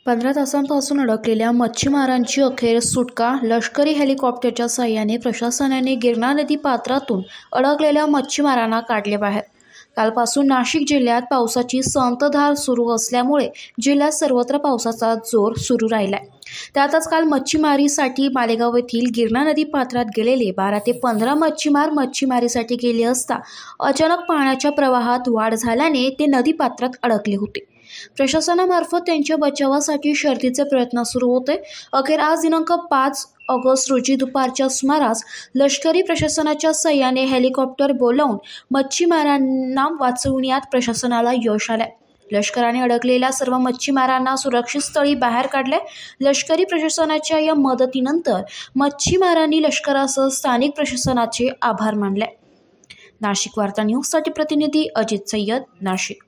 15 तासांपासून अडकलेल्या मच्छीमारांची अखेर सुटका. लष्करी हेलिकॉप्टरच्या साहाय्याने प्रशासनाने गिरणा नदी पात्रातून अडकलेल्या मच्छीमारांना काढले बाहेर. कालपासून नाशिक जिल्ह्यात पावसाची संततधार सुरू असल्यामुळे जिल्ह्यात सर्वत्र पावसाचा जोर सुरू राहिलाय. त्यातच काल मच्छीमारीसाठी मालेगाव येथील गिरणा नदी पात्रात गेलेले 12 ते 15 मच्छीमार मच्छीमारीसाठी गेले असता अचानक पाण्याच्या प्रवाहात वाढ झाल्याने ते नदी पात्रात अडकले होते. प्रशासनामार्फत त्यांच्या बचावासाठी शर्थीचे प्रयत्न सुरू होते. अखेर आज दिनांक 5 ऑगस्ट रोजी दुपारच्या सुमारास लष्करी प्रशासनाच्या साहाय्याने हेलिकॉप्टर बोलावून मच्छीमारांना वाचवण्यात प्रशासनाला यश आले. लष्कराने अडकलेल्या सर्व मच्छीमारांना सुरक्षित स्थळी बाहेर काढले. लष्करी प्रशासनाच्या या मदतीनंतर मच्छीमारांनी लष्करासह स्थानिक प्रशासनाचे आभार मानले. नाशिक वार्ता न्यूजसाठी प्रतिनिधी अजित सय्यद, नाशिक.